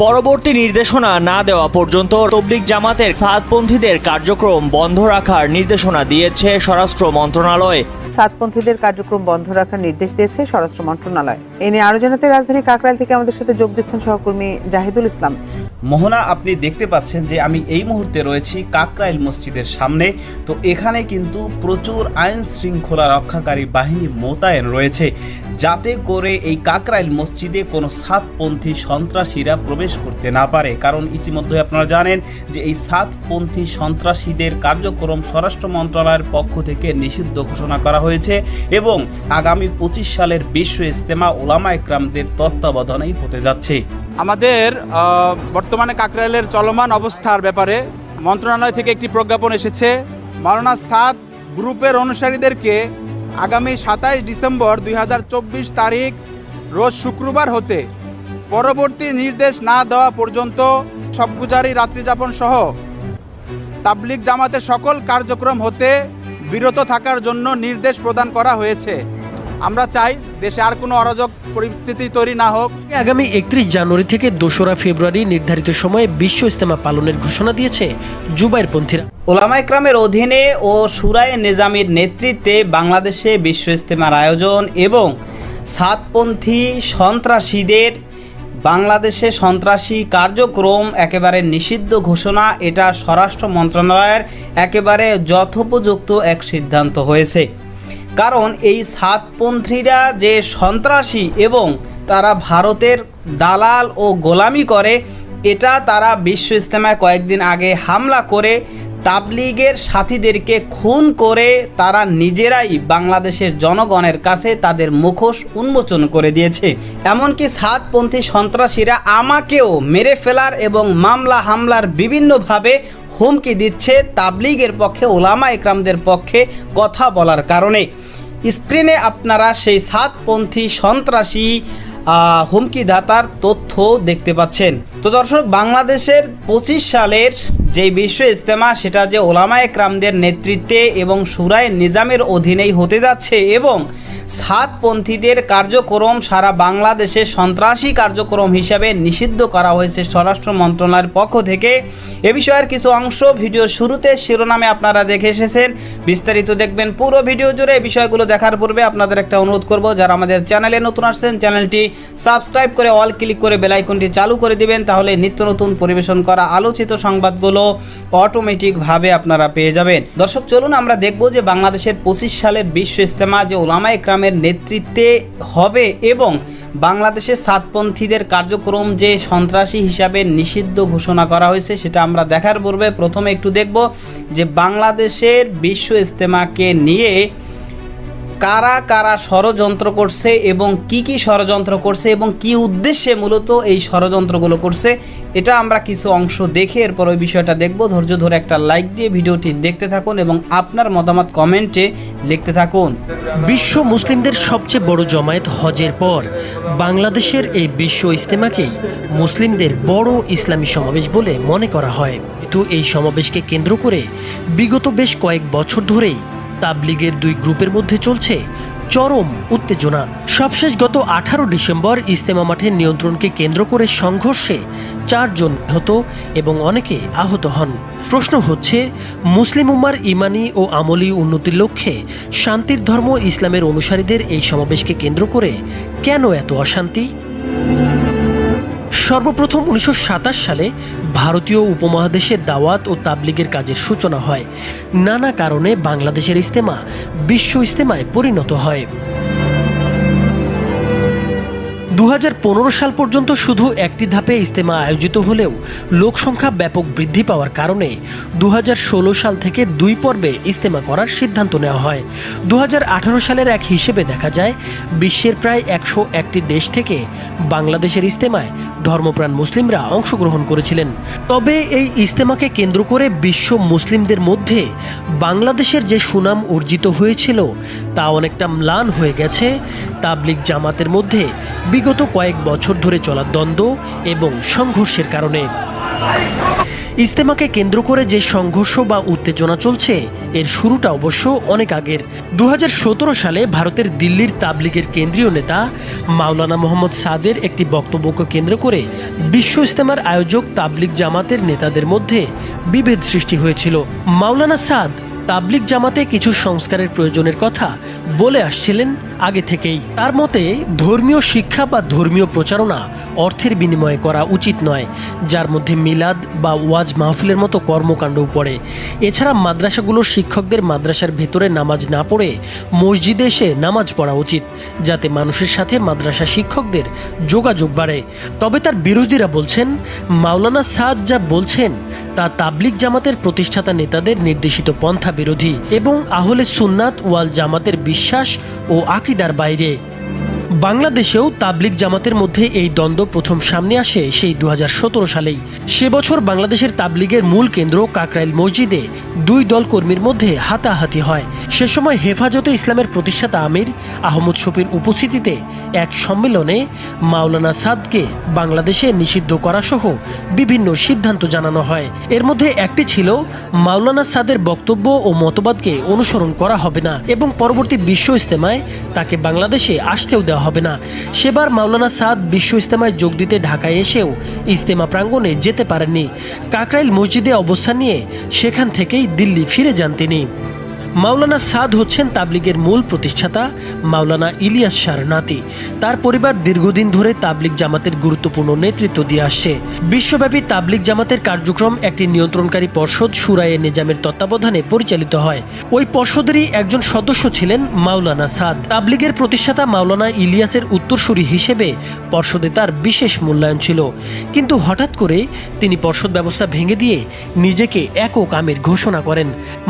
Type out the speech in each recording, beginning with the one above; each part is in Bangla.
পরবর্তী নির্দেশনা না দেওয়া পর্যন্ত তবলিগ জামাতের সাদপন্থীদের কার্যক্রম বন্ধ রাখার নির্দেশনা দিয়েছে স্বরাষ্ট্র মন্ত্রণালয়। সাদপন্থীদের কার্যক্রম বন্ধ রাখার নির্দেশ দিয়েছে স্বরাষ্ট্র মন্ত্রণালয়। এ নিয়ে আরো জানাতে রাজধানী কাকরাইল থেকে আমাদের সাথে যোগ দিচ্ছেন সহকর্মী জাহিদুল ইসলাম। মোহনা, আপনি দেখতে পাচ্ছেন যে আমি এই মুহূর্তে রয়েছি কাকরাইল মসজিদের সামনে। তো এখানে কিন্তু প্রচুর আইন শৃঙ্খলা রক্ষাকারী বাহিনী মোতায়েন রয়েছে, যাতে করে এই কাকরাইল মসজিদে কোনো সাদপন্থী সন্ত্রাসীরা প্রবেশ করতে না পারে। কারণ ইতিমধ্যে আপনারা জানেন যে এই সাদপন্থী সন্ত্রাসীদের কার্যক্রম স্বরাষ্ট্র মন্ত্রণালয়ের পক্ষ থেকে নিষিদ্ধ ঘোষণা করা হয়েছে এবং আগামী 25 সালের বিশ্ব ইজতেমা ওলামা ইকরামদের তত্ত্বাবধানেই হতে যাচ্ছে। আমাদের বর্তমানে কাকরাইলের চলমান অবস্থার ব্যাপারে মন্ত্রণালয় থেকে একটি প্রজ্ঞাপন এসেছে। মাওলানা সাদ গ্রুপের অনুসারীদেরকে আগামী 27 ডিসেম্বর 2024 তারিখ রোজ শুক্রবার হতে পরবর্তী নির্দেশ না দেওয়া পর্যন্ত সবগুজারি রাত্রিযাপন সহ তাবলিগ জামাতের সকল কার্যক্রম হতে বিরত থাকার জন্য নির্দেশ প্রদান করা হয়েছে। আমরা চাই দেশে আর কোনো অরাজক পরিস্থিতি তৈরি না হোক। আগামী 31 জানুয়ারি থেকে 2রা ফেব্রুয়ারি নির্ধারিত সময়ে বিশ্ব ইজতেমা পালনের ঘোষণা দিয়েছে জুবাইরপন্থীরা। ওলামা ইকরামের অধীনে ও শুরায়ে নিজামীর নেতৃত্বে বাংলাদেশে বিশ্ব ইজতেমার আয়োজন এবং সাদপন্থী সন্ত্রাসীদের বাংলাদেশে সন্ত্রাসী কার্যক্রম একেবারে নিষিদ্ধ ঘোষণা, এটা স্বরাষ্ট্র মন্ত্রণালয়ের একেবারে যথোপযুক্ত এক সিদ্ধান্ত হয়েছে। কারণ এই সাদপন্থীরা যে সন্ত্রাসী এবং তারা ভারতের দালাল ও গোলামি করে, এটা তারা বিশ্ব ইজতেমায় কয়েকদিন আগে হামলা করে তাবলিগের সাথীদেরকে খুন করে তারা নিজেরাই বাংলাদেশের জনগণের কাছে তাদের মুখোশ উন্মোচন করে দিয়েছে। এমনকি সাদপন্থী সন্ত্রাসীরা আমাকেও মেরে ফেলার এবং মামলা হামলার বিভিন্নভাবে হুমকি দিচ্ছে তাবলিগের পক্ষে, ওলামা ইকরামদের পক্ষে কথা বলার কারণে। স্ক্রিনে আপনারা সেই সাদপন্থী সন্ত্রাসী হুমকিদাতার তথ্য দেখতে পাচ্ছেন। তো দর্শক, বাংলাদেশের 25 সালের যে বিশ্ব ইজতেমা, সেটা যে ওলামা ইকরামদের নেতৃত্বে এবং শুরায়ে নিজামের অধীনেই হতে যাচ্ছে এবং সাদপন্থীদের কার্যক্রম সারা বাংলাদেশে সন্ত্রাসী কার্যক্রম হিসাবে নিষিদ্ধ করা হয়েছে স্বরাষ্ট্র মন্ত্রণালয়ের পক্ষ থেকে। এ বিষয়ের কিছু অংশ ভিডিওর শুরুতে শিরোনামে আপনারা দেখে এসেছেন, বিস্তারিত দেখবেন পুরো ভিডিও জুড়ে। এই বিষয়গুলো দেখার পূর্বে আপনাদের একটা অনুরোধ করব, যারা আমাদের চ্যানেলে নতুন আসছেন চ্যানেলটি সাবস্ক্রাইব করে অল ক্লিক করে বেল আইকনটি চালু করে দিবেন, তাহলে নিত্য নতুন পরিবেশন করা আলোচিত সংবাদগুলো অটোমেটিকভাবে আপনারা পেয়ে যাবেন। দর্শক, চলুন আমরা দেখব যে বাংলাদেশের 25 সালের বিশ্ব ইজতেমা যে ওলামা ইকরামের নেতৃত্বে হবে এবং বাংলাদেশের সাদপন্থীদের কার্যক্রম যে সন্ত্রাসী হিসাবে নিষিদ্ধ ঘোষণা করা হয়েছে, সেটা আমরা দেখার পূর্বে প্রথমে একটু দেখব যে বাংলাদেশের বিশ্ব ইজতেমাকে নিয়ে কারা কারা ষড়যন্ত্র করছে এবং কি কি ষড়যন্ত্র করছে এবং কি উদ্দেশ্যে মূলত এই ষড়যন্ত্রগুলো করছে, এটা আমরা কিছু অংশ দেখে এরপর ওই বিষয়টা দেখব। ধৈর্য ধরে একটা লাইক দিয়ে ভিডিওটি দেখতে থাকুন এবং আপনার মতামত কমেন্টে লিখতে থাকুন। বিশ্ব মুসলিমদের সবচেয়ে বড় জমায়েত হজের পর বাংলাদেশের এই বিশ্ব ইজতেমাকেই মুসলিমদের বড় ইসলামী সমাবেশ বলে মনে করা হয়। কিন্তু এই সমাবেশকে কেন্দ্র করে বিগত বেশ কয়েক বছর ধরেই তাবলিগের দুই গ্রুপের মধ্যে চলছে চরম উত্তেজনা। সবশেষ গত 18 ডিসেম্বর ইজতেমা মাঠের নিয়ন্ত্রণকে কেন্দ্র করে সংঘর্ষে 4 জন নিহত এবং অনেকে আহত হন। প্রশ্ন হচ্ছে, মুসলিম উম্মার ইমানি ও আমলি উন্নতির লক্ষ্যে শান্তির ধর্ম ইসলামের অনুসারীদের এই সমাবেশকে কেন্দ্র করে কেন এত অশান্তি? সর্বপ্রথম 1927 সালে ভারতীয় উপমহাদেশে দাওয়াত ও তাবলিগের কাজের সূচনা হয়। নানা কারণে বাংলাদেশের ইজতেমা বিশ্ব ইজতেমায় পরিণত হয়। 2015 সাল পর্যন্ত শুধু একটি ধাপে ইজতেমা আয়োজিত হলেও লোকসংখ্যা ব্যাপক বৃদ্ধি পাওয়ার কারণে 2016 সাল থেকে 2 পর্বে ইজতেমা করার সিদ্ধান্ত নেওয়া হয়। 2018 সালের এক হিসেবে দেখা যায় বিশ্বের প্রায় 101টি দেশ থেকে বাংলাদেশের ইজতেমায় ধর্মপ্রাণ মুসলিমরা অংশগ্রহণ করেছিলেন। তবে এই ইজতেমাকে কেন্দ্র করে বিশ্ব মুসলিমদের মধ্যে বাংলাদেশের যে সুনাম অর্জিত হয়েছিল তা অনেকটা ম্লান হয়ে গেছে তাবলিগ জামাতের মধ্যে বিগত কয়েক বছর ধরে চলা দ্বন্দ্ব এবং সংঘর্ষের কারণে। ইজতেমাকে কেন্দ্র করে যে সংঘর্ষ বা উত্তেজনা চলছে এর শুরুটা অবশ্য অনেক আগের। 2017 সালে ভারতের দিল্লির তাবলিগের কেন্দ্রীয় নেতা মাওলানা মোহাম্মদ সাদের একটি বক্তব্যকে কেন্দ্র করে বিশ্ব ইজতেমার আয়োজক তাবলিগ জামাতের নেতাদের মধ্যে বিভেদ সৃষ্টি হয়েছিল। মাওলানা সাদ তাবলিগ জামাতে কিছু সংস্কারের প্রয়োজনের কথা বলে আসছিলেন আগে থেকেই। তার মতে ধর্মীয় শিক্ষা বা ধর্মীয় প্রচারণা অর্থের বিনিময়ে করা উচিত নয়, যার মধ্যে মিলাদ বা ওয়াজ মাহফিলের মতো কর্মকাণ্ডও পড়ে। এছাড়া মাদ্রাসাগুলোর শিক্ষকদের মাদ্রাসার ভেতরে নামাজ না পড়ে মসজিদে এসে নামাজ পড়া উচিত, যাতে মানুষের সাথে মাদ্রাসা শিক্ষকদের যোগাযোগ বাড়ে। তবে তার বিরোধীরা বলছেন মাওলানা সাদ যা বলছেন তা তাবলিগ জামাতের প্রতিষ্ঠাতা নেতাদের নির্দেশিত পন্থা বিরোধী এবং আহলে সুন্নাত ওয়াল জামাতের বিশ্বাস ও আকীদার বাইরে। বাংলাদেশেও তাবলিগ জামাতের মধ্যে এই দ্বন্দ্ব প্রথম সামনে আসে সেই 2017 সালেই। সে বছর বাংলাদেশের তাবলিগের মূল কেন্দ্র কাকরাইল মসজিদে দুই দল কর্মীর মধ্যে হাতাহাতি হয়। সে সময় হেফাজতে ইসলামের প্রতিষ্ঠাতা আমির আহমদ শফির উপস্থিতিতে এক সম্মেলনে মাওলানা সাদকে বাংলাদেশে নিষিদ্ধ করা সহ বিভিন্ন সিদ্ধান্ত জানানো হয়। এর মধ্যে একটি ছিল মাওলানা সাদের বক্তব্য ও মতবাদকে অনুসরণ করা হবে না এবং পরবর্তী বিশ্ব ইজতেমায় তাকে বাংলাদেশে আসতেও দেওয়া হবে না। সেবার মাওলানা সাদ বিশ্ব ইজতেমায় যোগ দিতে ঢাকায় এসেও ইজতেমা প্রাঙ্গণে যেতে পারেননি। কাকরাইল মসজিদে অবস্থান নিয়ে সেখান থেকেই দিল্লি ফিরে যান তিনি। মাওলানা সাদ হচ্ছেন তাবলিগের মূল প্রতিষ্ঠাতা মাওলানা ইলিয়াস শাহর নাতি। তার পরিবার দীর্ঘদিন ধরে তাবলিগ জামাতের গুরুত্বপূর্ণ নেতৃত্ব দিয়ে আসছে। বিশ্বব্যাপী তাবলিগ জামাতের কার্যক্রম একটি নিয়ন্ত্রণকারী পর্ষদ শুরায়ে নিজামের তত্ত্বাবধানে পরিচালিত হয়। ওই পর্ষদেরই একজন সদস্য ছিলেন মাওলানা সাদ। তাবলিগের প্রতিষ্ঠাতা মাওলানা ইলিয়াসের উত্তরসূরি হিসেবে পর্ষদে তার বিশেষ মূল্যায়ন ছিল, কিন্তু হঠাৎ করে তিনি পর্ষদ ব্যবস্থা ভেঙে দিয়ে নিজেকে একক আমির ঘোষণা করেন।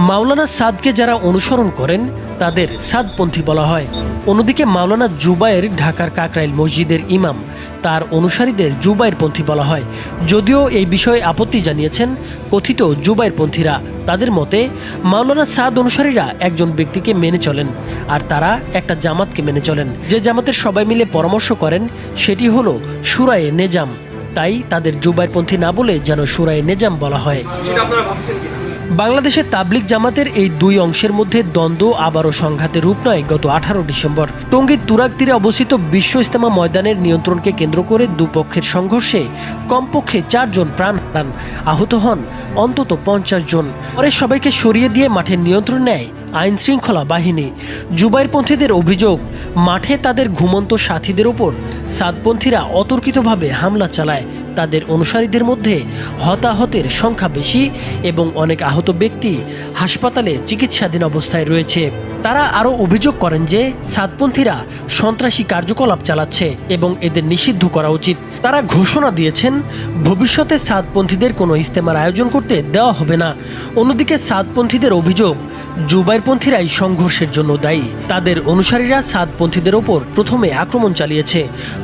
মাওলানা সাদকে যারা অনুসরণ করেন তাদের সাদপন্থী বলা হয়। অন্যদিকে মাওলানা জুবায়ের ঢাকার কাকরাইল মসজিদের ইমাম, তার অনুসারীদের জুবায়েরপন্থী বলা হয়। যদিও এই বিষয়ে আপত্তি জানিয়েছেন কথিত জুবায়েরপন্থীরা। তাদের মতে মাওলানা সাদ অনুসারীরা একজন ব্যক্তিকে মেনে চলেন আর তারা একটা জামাতকে মেনে চলেন। যে জামাতের সবাই মিলে পরামর্শ করেন সেটি হলো শুরায়ে নিজাম, তাই তাদের জুবায়েরপন্থী না বলে যেন শুরায়ে নিজাম বলা হয়। বাংলাদেশের তাবলিগ জামাতের এই দুই অংশের মধ্যে দ্বন্দ্ব আবারও সংঘাতের রূপ নেয় গত 18 ডিসেম্বর। টঙ্গীর তুরাগ তীরে অবস্থিত বিশ্ব ইজতেমা ময়দানের নিয়ন্ত্রণকে কেন্দ্র করে দুপক্ষের সংঘর্ষে কমপক্ষে 4 জন প্রাণ হারান, আহত হন অন্তত 50 জন। পরে সবাইকে সরিয়ে দিয়ে মাঠের নিয়ন্ত্রণ নেয় আইন শৃঙ্খলা বাহিনী। জুবায়েরপন্থীদের অভিযোগ, মাঠে তাদের ঘুমন্ত সাথীদের ওপর সাদপন্থীরা অতর্কিতভাবে হামলা চালায়। তাদের অনুসারীদের মধ্যে হতাহতের সংখ্যা বেশি এবং অনেক আহত ব্যক্তি হাসপাতালে চিকিৎসাধীন অবস্থায় রয়েছে। তারা আরও অভিযোগ করেন যে সাদপন্থীরা সন্ত্রাসী কার্যকলাপ চালাচ্ছে এবং এদের নিষিদ্ধ করা উচিত। তারা ঘোষণা দিয়েছেন ভবিষ্যতে সাদপন্থীদের কোনো ইজতেমার আয়োজন করতে দেওয়া হবে না। অন্যদিকে সাদপন্থীদের অভিযোগ জুবায়েরপন্থীরাই সংঘর্ষের জন্য দায়ী। তাদের অনুসারীরা সাদপন্থীদের ওপর প্রথমে আক্রমণ চালিয়েছে।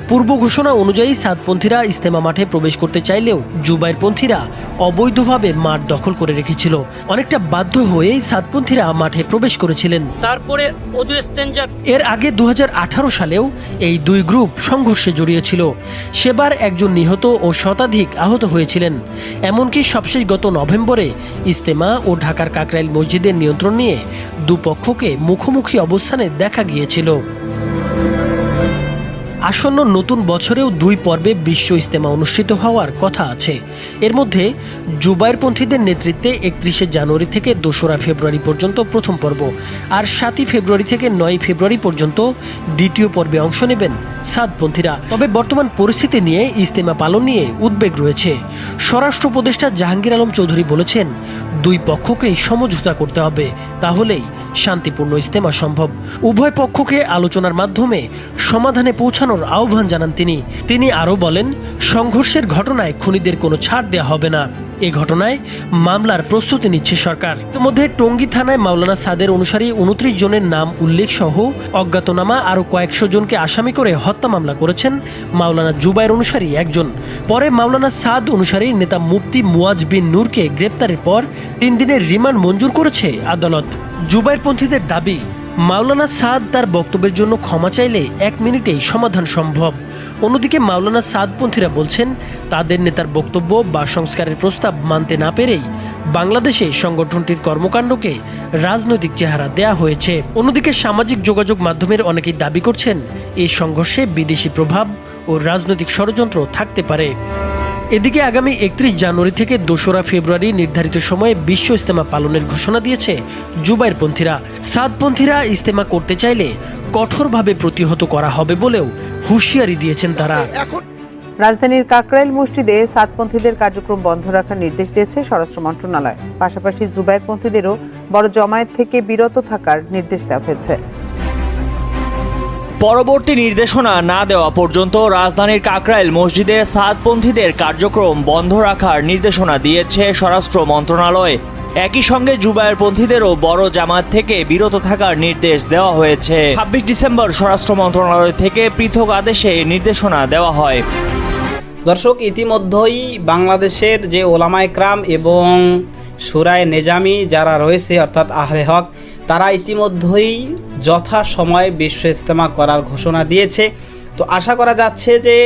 পূর্ব ঘোষণা অনুযায়ী সাদপন্থীরা ইজতেমা মাঠে প্রবেশ করতে চাইলেও জুবায়েরপন্থীরা অবৈধভাবে মাঠ দখল করে রেখেছিল। অনেকটা বাধ্য হয়েই সাদপন্থীরা মাঠে প্রবেশ করেছিলেন। তারপরে এর আগে 2018 সালেও এই দুই গ্রুপ সংঘর্ষে জড়িয়েছিল। সেবার একজন নিহত ও শতাধিক আহত হয়েছিলেন। এমনকি সবশেষ গত নভেম্বরে ইজতেমা ও ঢাকার কাকরাইল মসজিদের নিয়ন্ত্রণ নিয়ে দুপক্ষকে মুখোমুখি অবস্থানে দেখা গিয়েছিল। আসন্ন নতুন বছরেও দুই পর্বে বিশ্ব ইজতেমা অনুষ্ঠিত হওয়ার কথা আছে। এর মধ্যে জুবায়েরপন্থীদের নেতৃত্বে 31 জানুয়ারি থেকে 2রা ফেব্রুয়ারি পর্যন্ত প্রথম পর্ব, আর 7 ফেব্রুয়ারি থেকে 9 ফেব্রুয়ারি পর্যন্ত দ্বিতীয় পর্বে অংশ নেবেন সাদপন্থীরা। তবে বর্তমান পরিস্থিতি নিয়ে ইজতেমা পালন নিয়ে উদ্বেগ রয়েছে। স্বরাষ্ট্র উপদেষ্টা জাহাঙ্গীর আলম চৌধুরী বলেছেন, দুই পক্ষকেই সমঝোতা করতে হবে, তাহলেই শান্তিপূর্ণ ইজতেমা সম্ভব। উভয় পক্ষকে আলোচনার মাধ্যমে সমাধানে পৌঁছানোর আহ্বান জানান তিনি আরও বলেন, সংঘর্ষের ঘটনায় খুনিদের কোনো ছাড় দেওয়া হবে না। এ ঘটনায় মামলার প্রস্তুতি নিচ্ছে সরকার। ইতিমধ্যে টঙ্গী থানায় মাওলানা সাদের অনুসারী 29 জনের নাম উল্লেখ সহ অজ্ঞাতনামা আরও কয়েকশো জনকে আসামি করে হত্যা মামলা করেছেন মাওলানা জুবায়ের অনুসারী একজন। পরে মাওলানা সাদ অনুসারী নেতা মুফতি মুয়াজ বিন নূরকে গ্রেপ্তারের পর 3 দিনের রিমান্ড মঞ্জুর করেছে আদালত। জুবায়েরপন্থীদের দাবি, মাওলানা সাদ তার বক্তব্যের জন্য ক্ষমা চাইলে 1 মিনিটেই সমাধান সম্ভব। অন্যদিকে মাওলানা সাদপন্থীরা বলছেন তাদের নেতার বক্তব্য বা সংস্কারের প্রস্তাব মানতে না পেরেই বাংলাদেশে সংগঠনটির কর্মকাণ্ডকে রাজনৈতিক চেহারা দেয়া হয়েছে। অন্যদিকে সামাজিক যোগাযোগ মাধ্যমের অনেকেই দাবি করছেন এই সংঘর্ষে বিদেশি প্রভাব ও রাজনৈতিক ষড়যন্ত্র থাকতে পারে। এদিকে আগামী 31 জানুয়ারি থেকে 2রা ফেব্রুয়ারি নির্ধারিত সময়ে বিশ্ব ইজতেমা পালনের ঘোষণা দিয়েছে জুবাইরপন্থীরা। সাদপন্থীরা ইজতেমা করতে চাইলে কঠোরভাবে প্রতিহত করা হবে বলেও হুঁশিয়ারি দিয়েছেন তারা। রাজধানীর কাকরাইল মসজিদে সাদপন্থীদের কার্যক্রম বন্ধ রাখার নির্দেশ দিয়েছে স্বরাষ্ট্র মন্ত্রণালয়। পাশাপাশি জুবাইরপন্থীদেরও বড় জমায়েত থেকে বিরত থাকার নির্দেশ দেওয়া হয়েছে। পরবর্তী নির্দেশনা না দেওয়া পর্যন্ত রাজধানীর কাকরাইল মসজিদে সাদপন্থীদের কার্যক্রম বন্ধ রাখার নির্দেশনা দিয়েছে স্বরাষ্ট্র মন্ত্রণালয়। একই সঙ্গে জুবাইরপন্থীদেরও বড় জামাত থেকে বিরত থাকার নির্দেশ দেওয়া হয়েছে। 26 ডিসেম্বর স্বরাষ্ট্র মন্ত্রণালয় থেকে পৃথক আদেশে নির্দেশনা দেওয়া হয়। দর্শক, ইতিমধ্যেই বাংলাদেশের যে ওলামায়ে কেরাম এবং শুরায়ে নেজামি যারা রয়েছে অর্থাৎ আহলে হক, তারা ইতিমধ্যেই যথাসময়ে বিশ্ব ইজতেমা করার ঘোষণা দিয়েছে। তো আশা করা যাচ্ছে যে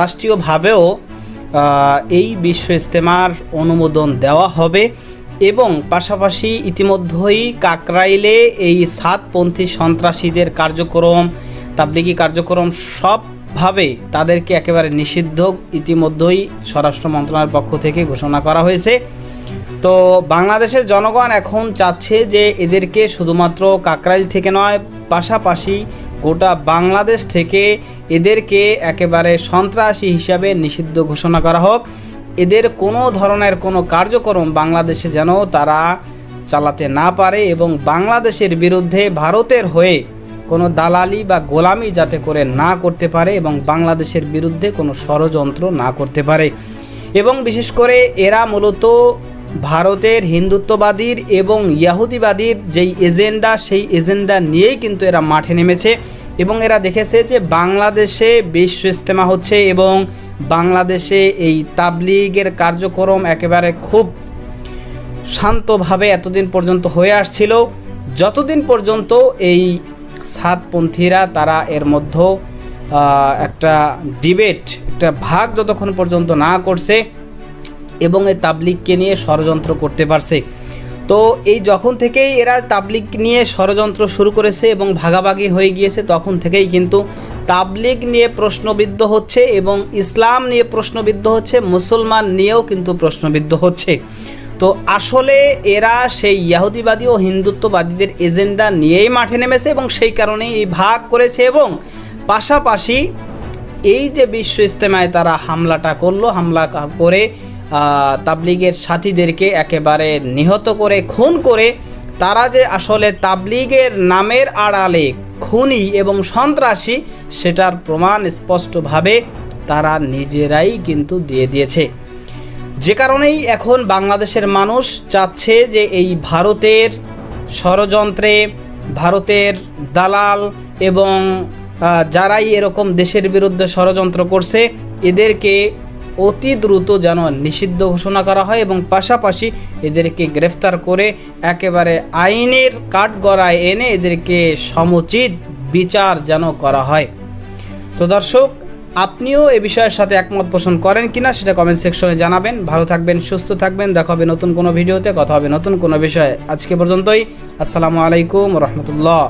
রাষ্ট্রীয়ভাবেও এই বিশ্ব ইজতেমার অনুমোদন দেওয়া হবে এবং পাশাপাশি ইতিমধ্যেই কাকরাইলে এই সাদপন্থী সন্ত্রাসীদের কার্যক্রম, তাবলিগি কার্যক্রম সবভাবে তাদেরকে একেবারে নিষিদ্ধ ইতিমধ্যেই স্বরাষ্ট্র মন্ত্রণালয়ের পক্ষ থেকে ঘোষণা করা হয়েছে। তো বাংলাদেশের জনগণ এখন চাচ্ছে যে এদেরকে শুধুমাত্র কাকরাইল থেকে নয়, পাশাপাশি গোটা বাংলাদেশ থেকে এদেরকে একেবারে সন্ত্রাসী হিসাবে নিষিদ্ধ ঘোষণা করা হোক। এদের কোনো ধরনের কোনো কার্যক্রম বাংলাদেশে যেন তারা চালাতে না পারে এবং বাংলাদেশের বিরুদ্ধে ভারতের হয়ে কোনো দালালি বা গোলামি যাতে করে না করতে পারে এবং বাংলাদেশের বিরুদ্ধে কোনো ষড়যন্ত্র না করতে পারে। এবং বিশেষ করে এরা মূলত ভারতের হিন্দুত্ববাদীর এবং ইয়াহুদিবাদীর যেই এজেন্ডা, সেই এজেন্ডা নিয়েই কিন্তু এরা মাঠে নেমেছে এবং এরা দেখেছে যে বাংলাদেশে বিশ্ব ইজতেমা হচ্ছে এবং বাংলাদেশে এই তাবলিগের কার্যক্রম একেবারে খুব শান্তভাবে এতদিন পর্যন্ত হয়ে আসছিল, যতদিন পর্যন্ত এই সাদপন্থীরা তারা এর মধ্যে একটা ডিবেট, একটা ভাগ যতক্ষণ পর্যন্ত না করছে এবং এই তাবলিগকে নিয়ে ষড়যন্ত্র করতে পারছে। তো এই যখন থেকেই এরা তাবলিগ নিয়ে ষড়যন্ত্র শুরু করেছে এবং ভাগাভাগি হয়ে গিয়েছে, তখন থেকেই কিন্তু তাবলিগ নিয়ে প্রশ্নবিদ্ধ হচ্ছে এবং ইসলাম নিয়ে প্রশ্নবিদ্ধ হচ্ছে, মুসলমান নিয়েও কিন্তু প্রশ্নবিদ্ধ হচ্ছে। তো আসলে এরা সেই ইয়াহুদিবাদী ও হিন্দুত্ববাদীদের এজেন্ডা নিয়েই মাঠে নেমেছে এবং সেই কারণেই এই ভাগ করেছে এবং পাশাপাশি এই যে বিশ্ব ইজতেমায় তারা হামলাটা করলো, হামলা করে তাবলিগের সাথীদেরকে একেবারে নিহত করে, খুন করে, তারা যে আসলে তাবলিগের নামের আড়ালে খুনি এবং সন্ত্রাসী সেটার প্রমাণ স্পষ্টভাবে তারা নিজেরাই কিন্তু দিয়ে দিয়েছে। যে কারণেই এখন বাংলাদেশের মানুষ চাচ্ছে যে এই ভারতের ষড়যন্ত্রে, ভারতের দালাল এবং যারাই এরকম দেশের বিরুদ্ধে ষড়যন্ত্র করছে এদেরকে অতি দ্রুত যেন নিষিদ্ধ ঘোষণা করা হয় এবং পাশাপাশি এদেরকে গ্রেফতার করে একেবারে আইনের কাঠগড়ায় এনে এদেরকে সমুচিত বিচার যেন করা হয়। তো দর্শক, আপনিও এ বিষয়ের সাথে একমত পোষণ করেন কিনা সেটা কমেন্ট সেকশনে জানাবেন। ভালো থাকবেন, সুস্থ থাকবেন, দেখা হবে নতুন কোনো ভিডিওতে, কথা হবে নতুন কোনো বিষয়ে। আজকে পর্যন্তই। আসসালামু আলাইকুম রহমতুল্লাহ।